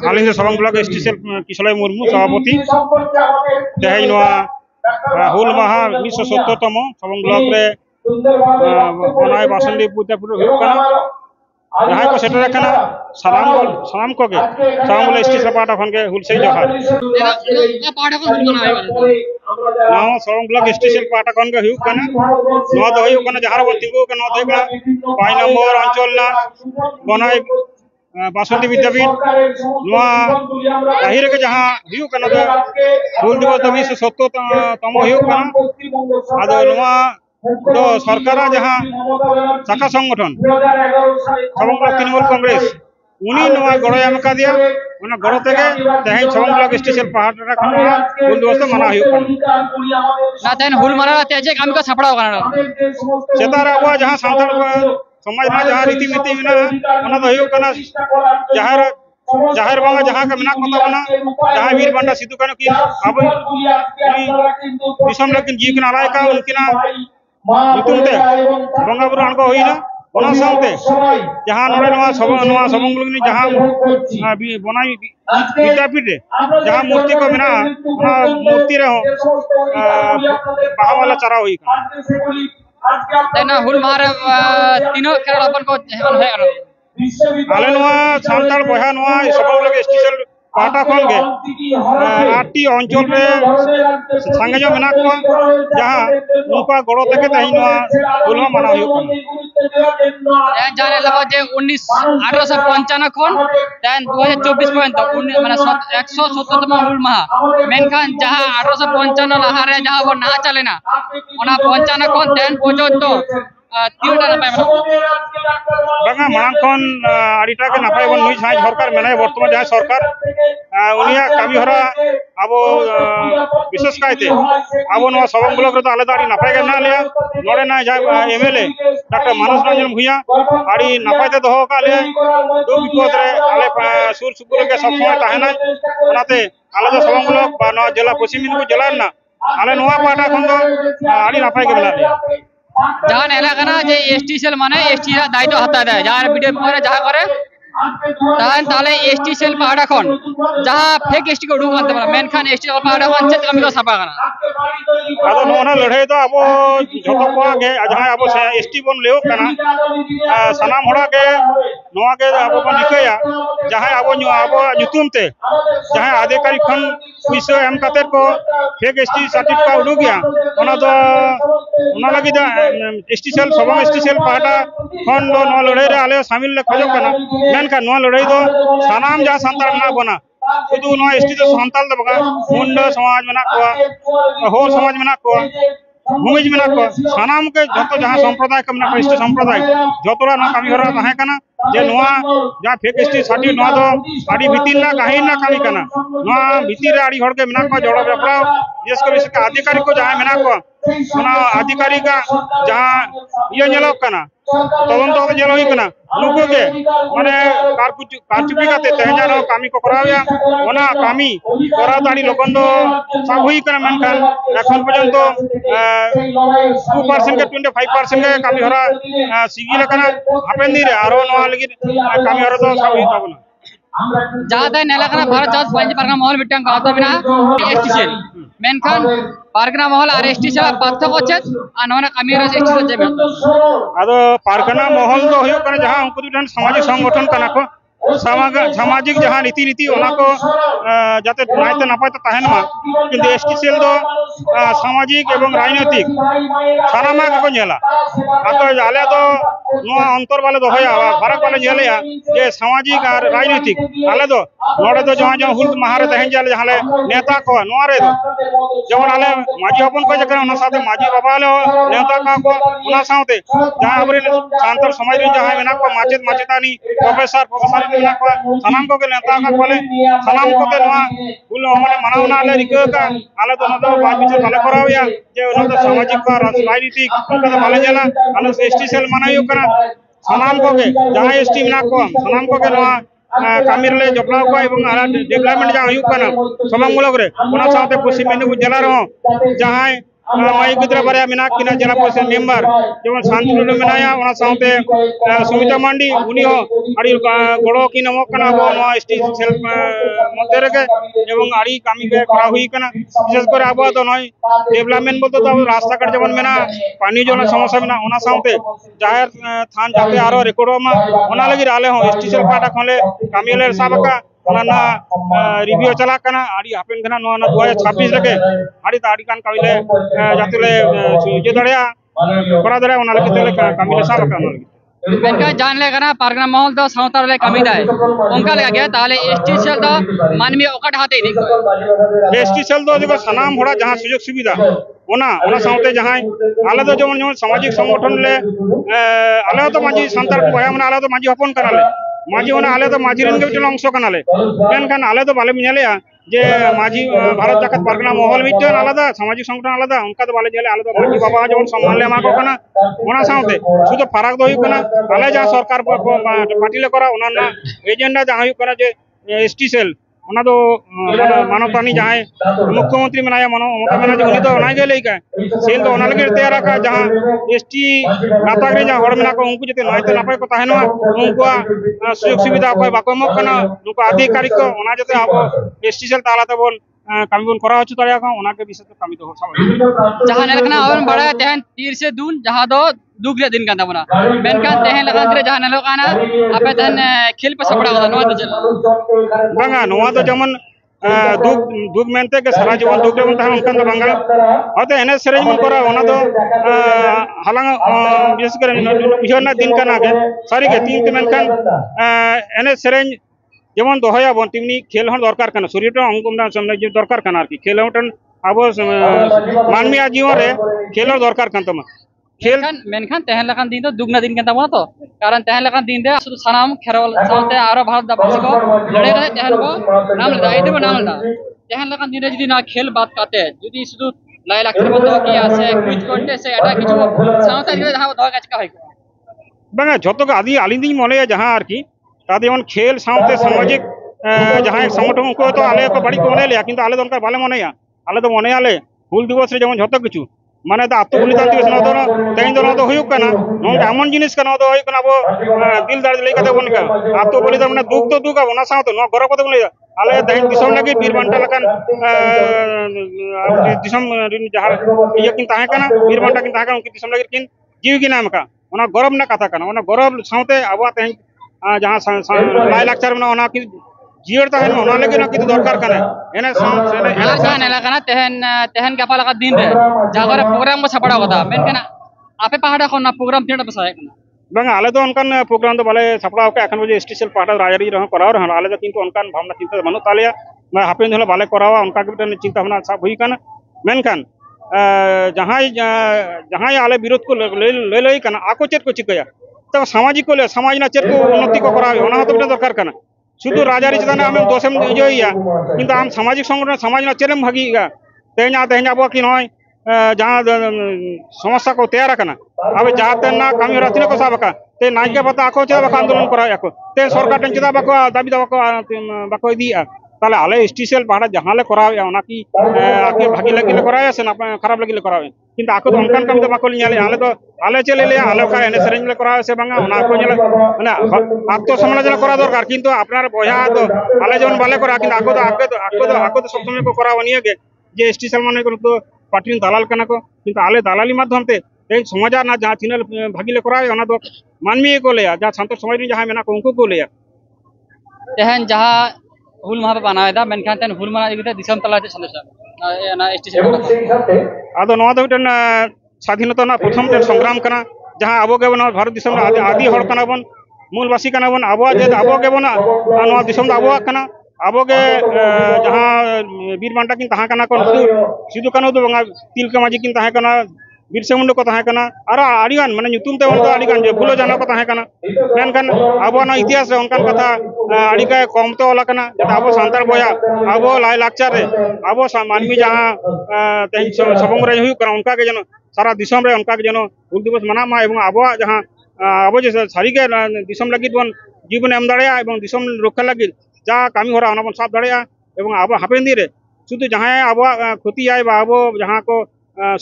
आलिंग Sabang block एसटीसीएल किशोलाई Murmu सभापति तेज हुल माहा 1970तम Sabang block रे बनाए बासंदी पूजापुर जहाँ को सेटर रखना सलाम को के सबंग ब्लॉक एसटीसीएल पाटा खन के हुल से जोहार नाव सबंग ब्लॉक एसटीसीएल पाटा खन के हुक कना नवा दो हुक कना जहार बतिगो के नवा देगा 5 नंबर अंचल ना बनाए बासंती विद्यापीठ ताहिर के जहाँ हुक कना तो हुल दिवस 1970तम हुक कना आदो नवा तो सरकार जहाँ शाखा संगठन सबंग ब्लॉक तृणमूल कांग्रेस उन्हीं नवा गड़ो एम का दिया उन्हें गड़ो तेगे तेज सबंग ब्लॉक एसटीसीएल पहाड़ खन हुल दिवस मना हुक ना तेन हुल मारा तेजे काम का छपड़ा होगा सेतार अब जहाँ सानताल समाज में जहाँ रीति नीति में जाहिर बांगा जहाँ का मेना कोता बना जहाँ वीर बंडा सिद्धू कान्हू की अब दिसम लेकिन जीव के नालाय का उनकिना नितुमते बंगा बुरु अणगो होइना ओना साउते जहाँ नोडे नवा सबंग लोग नि जहाँ बनाई विद्यापीठ रे जहाँ मूर्ति को मेना ओना मूर्ति रे हो बाहा वाला चरा होई का तेना हुल मार तीनों केरल अपन को है आले नवा सानताल बहा नवा सबंग ब्लॉक एसटीसीएल पाटा खन के 8टी अंचल रे संगे जो मेना को जहाँ उनका गड़ो तक तेज हुल माना जाने लगा जे 1855 खन तेन 2024 पर्यंत माने 170तम हुल माहा मेनखान जहाँ 1855 लहा रे जहाँ वो ना चले ना ओना 55 खन तेन पर्यंत तीनटा नपाय बंगा मांग खन आड़ीटा के नपाय बन नुई छाई सरकार मेनाय वर्तमान जहाँ सरकार उनिया कामी हरा अब विशेष कायते अब नवा सबंग ब्लॉक रे तो आले दाड़ी नपाय के ना लिया नोडे ना जा एमएलए डॉक्टर मानस रंजन भुइया आड़ी नपाय ते दोहो का ले दो विपद रे आले सुर सुपुर के सब समय ताहेना ओनाते आले जो सबंग ब्लॉक बा नवा जिला पश्चिम मेदिनीपुर जिला ना आले नवा पाटा खन दो आड़ी नपाय के मेना लिया जहाँ नेला कना जे एसटीसीएल माने एसटी दायित्व हता दे जहाँ वीडियो करे जहाँ करे तान ताले एसटीसीएल पहाड़ा खन जहाँ फेक एसटी को उडुक मानते मेन खान एसटी पहाड़ा खन चेत कमी को साफा कना आदो नोना लड़ाई तो अब जतो को के जहाँ अब एसटी बन लेओ कना सनाम होड़ा के नोआ के अब बन निकया जहाँ अब नुतुम ते जहाँ अधिकारी खन पैसा एम काते को फेक एसटी सर्टिफिकेट उडुक गया ओना दो ओना लगी दा एसटीसीएल सबंग एसटीसीएल पहाड़ा खन दो नो लड़ाई रे आले शामिल ले खोजो कना मेनका नो लड़ाई दो सनाम जहाँ संताल ना बना शुद्ध नवा एसटी तो संताल दो बगा मुंड समाज में ना को होल समाज में ना को भूमिज में ना को सनाम के जतो जहाँ संप्रदाय कम ना एसटी संप्रदाय जतोरा ना कामी हरा ताहे कना जे नवा जहाँ फेक एसटी सर्टिफिकेट नवा दो आड़ी भीतिर ना काहे ना कामी कना नवा भीतिर रे आड़ी हड़ के मेना को जोड़ो बेपड़ा विशेष कर इसका अधिकारी को जहाँ मेना को ओना अधिकारी का जहाँ ये नेलो कना तदन तो जेल होई कना नुको के माने कारचुपी काते तेहजानो कामी को करावया ओना कामी करा दाड़ी लोगन दो सब होई कना मेनखान এখন পর্যন্ত 2% के 25% के कामी हरा सिगिल कना हापेन दी रे आरो नवा लगी कामी हरा तो सब होई तबना जहाँ तक नेला कना भारत जात पंच परगना महल मिटन गावतो बिना एसटीसीएल मेनखान पारगना महल और एसटीसीएल पार्थक्य चेत आ नोना कामी हरा एसटीसीएल जेबे आदो पारगना महल तो होयो कना जहाँ उनको दुटान सामाजिक संगठन कना को सामाजिक जहाँ रीति नीति को जाते नायते नपाय ताहेन मा किंतु एसटीसीएल दो सामाजिक एवं राजनीतिक सानामा को नेला आतो आले दो नो अंतर वाले दोहया फरक वाले नेलया जे सामाजिक और राजनीतिक आले दो नोडे दो जहाँ जहाँ हुल महारे तहेन जाले जहाँ ले नेता को नोरे दो जेमन आले माजी अपन को जकरा ओना साथे माजी बाबा ले नेता को ओना साथे जहाँ हमरे सांतल समाज रे जहाँ मेना को माचेत माचेतानी प्रोफेसर मेना को सनाम को के नेता का बोले सनाम को के नवा हुल माने मनावना ले रिका का आले दो नदो बात विचार वाले करावया जे ओना तो सामाजिक का राजनीतिक उनका तो वाले जना आले एसटीसीएल मनायो करा सनाम को के जहाँ एसटी मेना को सनाम को के नवा कामिर ले जपलाव को एवं डेवलपमेंट जहाँ हुई सबंग ब्लॉक रे ओना साथे पश्चिम मेदिनीपुर जिला रे जहाँ माई गिद्रा बारे मेना किना जिला परिषद मेंबर जेमन शांति टुडू मेनाया ओना साउते सुमिता मांडी उनी हो आड़ी गड़ो की नमो कना अब एसटी सेल मध्य रगे एवं आड़ी कामी के करा हुई कना विशेष करे अब तो नय डेवलपमेंट बोलते तो रास्ता काट जेमन मेना पानी जल समस्या मेना ओना साउते जाहिर थान जाते आरो रेकर्डो मा ओना लगी आले हो एसटी सेल पाटा खले कामी ले साबका ओना रिव्यू चला कना आड़ी हापेन कना नो 2026 लगे आड़ी ताड़ी कान काबिले जातले जे दड़या करा दड़या ओना लगी तले काबिले साबका ओना लगी मेनका जान ले कना पारगना महल तो सावतार ले कमी दाय उनका लगा गया ताले एसटी सेल तो मानवीय ओकट हाते दिखो एसटी सेल दो देखो सनाम होड़ा जहां सुयोग सुविधा ओना साउते जहां आले दो जेमन जेमन सामाजिक संगठन ले आले तो माजी संतार को भया माने आले तो माजी हपन कनाले माजी ओना आले तो माजी रन के अंश कनाले मेनखान आले तो बाले मियालेया जे माजी भारत जाकत पारगना महल मिटन आलादा सामाजिक संगठन आलादा उनका तो बाले जेले आले तो माजी बाबा जेमन सम्मान ले एमा को कना ओना साउते शुद्ध फराक दो हुई कना आले जहां सरकार पार्टी ले करा ओना एजेंडा जहां हुई कना जे एसटी सेल ओना दो मानवतानी जहां मुख्यमंत्री मनाया ममता बनर्जी उनी तो ओना गे लेका सेल तो ओना लगे तैयार का जहां एसटी गातागरे जहां हड़ मेना को उनको जते नायते नापाय को ताहेनो उनको सुयोग सुविधा को बाको मक कना उनको अधिकारी को ओना जते अब एसटी सेल तालाते बोल कामी बोन करा होछु तरिया को ओना के विषय तो कामी तो सब जहां नेलकना और बड़ा तेहन तीर से दून जहां दो दुगले दिन का तबना मेनकान तेहन लगा दरे जहां नेलकाना आपे तन खेल पे सपड़ा का नो तो चल बंगा नोवा तो जमन दुग मेनते के सारा जीवन दुग देवन तहन उनकन तो बंगा होते एने सेरेज मन करा ओना तो हलंग विशेष कर इहना दिन काना के सारी के तीन मेनकान एने सेरेज जेमन दोहया बन तिमनी खेल हन दरकार कना शरीर तो अंगम सामने जे दरकार कना आरकी खेल हटन अब मानवीय जीवन रे खेल दरकार कन तमा खेल मेनखान तेहन लखान दिन तो दुगना दिन का तो कारण तेहन लखान दिन दे सनाम खेरवल साउते आरो भारत दाबस को लड़े गए तेहन को नाम लदा इदे नाम लदा तेहन लखान दिन जदी ना खेल बात काते जदी शुद्ध लाई लाख बंद की আছে কুইজ কন্টেস্ট এটা কিছু সাউতে দিলে যাহা দহ কাজ কা হয় बंगा जतो का आदि आलिंदी मने जहां आरकी तादे मन खेल साउते सामाजिक जहां संगठन को तो आले को बड़ी कोने ले किंतु आले तो उनका बाले मनेया आले तो मने आले हुल दिवस रे जेमन जतो किछु माने तो आत्म बलिदान दिवस न तो तेन दो न तो हुयु कना नो एमन जिनिस कना तो होय कना बो दिल दाड़ ले कते बन का आत्म बलिदान माने दुख तो दुख ओना साउते नो गरब कते बन आले दहिन दिसम लगी बीर बांटा लकन दिसम जहां ये किन ताहे कना बीर बांटा किन ताहे कना उनकी दिसम लगी किन जीव की नाम का ओना गरब ना कथा कना ओना गरब साउते आबो तेन जहां लाई लाक्चर में ओना की जीवर ताहेन ओना लगे ना कितु दरकार कना एने एलाकाना तेहन तेहन गापा लगा दिन रे जागरे प्रोग्राम को छपड़ा कथा मेनकना आपे पहाड़ा खना प्रोग्राम तीन बसाय कना बंगा आले तो उनकान प्रोग्राम तो बाले छपड़ा के एखन बजे एसटी सेल पाटा राजरी रह कराव रह आले तो किंतु उनकान भावना चिंता बनु तालिया मैं हापेन हले बाले करावा उनका के चिंता भावना सब हुई कना मेनकान जहां आले विरोध को ले ले कना आको चेत को चिकया तो सामाजिक को ले समाज ना चेत को उन्नति को करावे ओना तो दरकार कना शुद्ध राजारी चितान आम दोषम इजोया किंतु आम सामाजिक संगठन समाज ना चेरम भागीगा तेहना तेहना अब कि नय जहां समस्या को तैयार कना अब जहां तेना कामी रातिने को साबका ते नाइके पता आको चे बका आंदोलन कराया को ते सरकार टेन चिता बको दाबी दबको बको दिया ताले आले एसटी सेल पहाड़ा जहां ले करावे ओना की आके भागी लगी ले करावे से ना खराब लगी ले करावे किंतु आको तो उनकान काम तो बको ले आले तो आले चले ले आले का एने सेरेंज ले करावे से बांगा ओना को नेला माने आत्म समालोचना करा दरकार किंतु आपनार बया तो आले जन बाले करा किंतु आको तो सब समय को करावा निये के जे एसटी सेल माने को तो पार्टी दालाल कना को किंतु आले दालाली माध्यम ते ए समाज ना जहां चिनल भागी ले करावे ओना तो मानवीय को ले जहां शांत समाज जहां मेना को उनको को ले तेहन जहां हुल महा बनाया था मेनखान तेन हुल महा इगते दिसम तलाते सलेसा ना एसटी सेल आदो नवा दो टन स्वाधीनता ना प्रथम टे संग्राम कना जहां अबो के बन भारत दिसम आदि हड़ कना बन मूलवासी कना बन अबो जे अबो के बन नवा दिसम अबो कना अबो के जहां वीर बांटा किन तहा कना को सिदु कानो दो बंगा तिलका माजी किन तहा कना बिरसा मुंडा को तहा कना आरो आडिगान माने ᱧᱩᱛᱩᱢ ᱛᱮ ᱚᱱᱠᱟ ᱟᱹᱰᱤᱜᱟᱱ ᱡᱮ ᱵᱷᱩᱞᱚ ᱡᱟᱱᱟ ᱠᱚ ᱛᱟᱦᱮᱸ ᱠᱟᱱᱟ ᱢᱮᱱᱠᱷᱟन ᱟᱵᱚ ᱱᱚᱣᱟ ᱤᱛᱤᱦᱟᱥ ᱨᱮ ᱚᱱᱠᱟᱱ ᱠᱟᱛᱷᱟ ᱟᱹᱰᱤᱜᱮ ᱠᱚᱢ ᱛᱮ ᱚᱞ ᱟᱠᱟᱱᱟ ᱡᱟᱛᱮ ᱟᱵᱚ ᱥᱟᱱᱛᱟᱲ ᱵᱚᱭᱦᱟ ᱟᱵᱚ ᱞᱟᱭ ᱞᱟᱠᱪᱟᱨ ᱨᱮ ᱟᱵᱚ ᱢᱟᱹᱱᱢᱤ ᱡᱟᱦᱟᱸ ᱛᱮᱦᱮᱧ ᱥᱚᱵᱚᱝ ᱨᱮ ᱦᱩᱭᱩᱜ ᱠᱟᱱᱟ ᱚᱱᱠᱟ ᱜᱮ ᱡᱮᱱᱚ ᱥᱟᱨᱟ ᱫᱤᱥᱚᱢ ᱨᱮ ᱚᱱᱠᱟ ᱜᱮ ᱡᱮᱱᱚ ᱦᱩᱞ ᱫᱤᱵᱚᱥ ᱢᱟᱱᱟᱣ ᱢᱟ ᱮᱵᱚᱝ ᱟᱵᱚᱣᱟᱜ ᱡᱟᱦᱟᱸ ᱟᱵᱚ ᱡᱮ ᱥᱟᱹᱨᱤᱜᱮ ᱫᱤᱥᱚᱢ ᱞᱟᱹᱜᱤᱫ ᱵᱚᱱ ᱡᱤᱵᱚᱱ ᱮᱢ ᱫᱟᱲᱮᱭᱟᱜᱼᱟ ᱮᱵᱚᱝ ᱫᱤᱥᱚᱢ ᱨᱚᱠᱠᱷᱟ ᱞᱟᱹᱜᱤᱫ ᱡᱟᱦᱟᱸ ᱠᱟᱹᱢᱤ ᱦᱚᱨᱟ ᱚᱱᱟ ᱵᱚᱱ ᱥᱟᱵ ᱫᱟᱲᱮᱭᱟᱜᱼᱟ ᱮᱵᱚᱝ ᱟᱵᱚ ᱦᱟᱯᱮᱱ ᱫᱤᱱ ᱨᱮ শুধু जहां आबो क्षतियाय बा आबो जहां को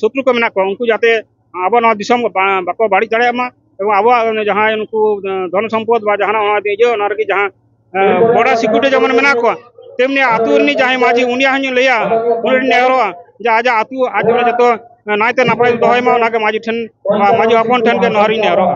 शत्रु को मेना को उनको जाते अब दिसम बाको बाड़ी दाड़े मा एवं अब जहाँ उनको धन सम्पद बा जहाँ जहाँ बड़ा सिक्यूरिटी जमन मेना को तेमनी आतु रनी जहाँ माझी उनिया हनी लैया उन नेहरोआ जा आजा आतु आज जो नायते नपाय दोहय मा माझी ठन माझी हपन ठन के नहरी नेहरोआ।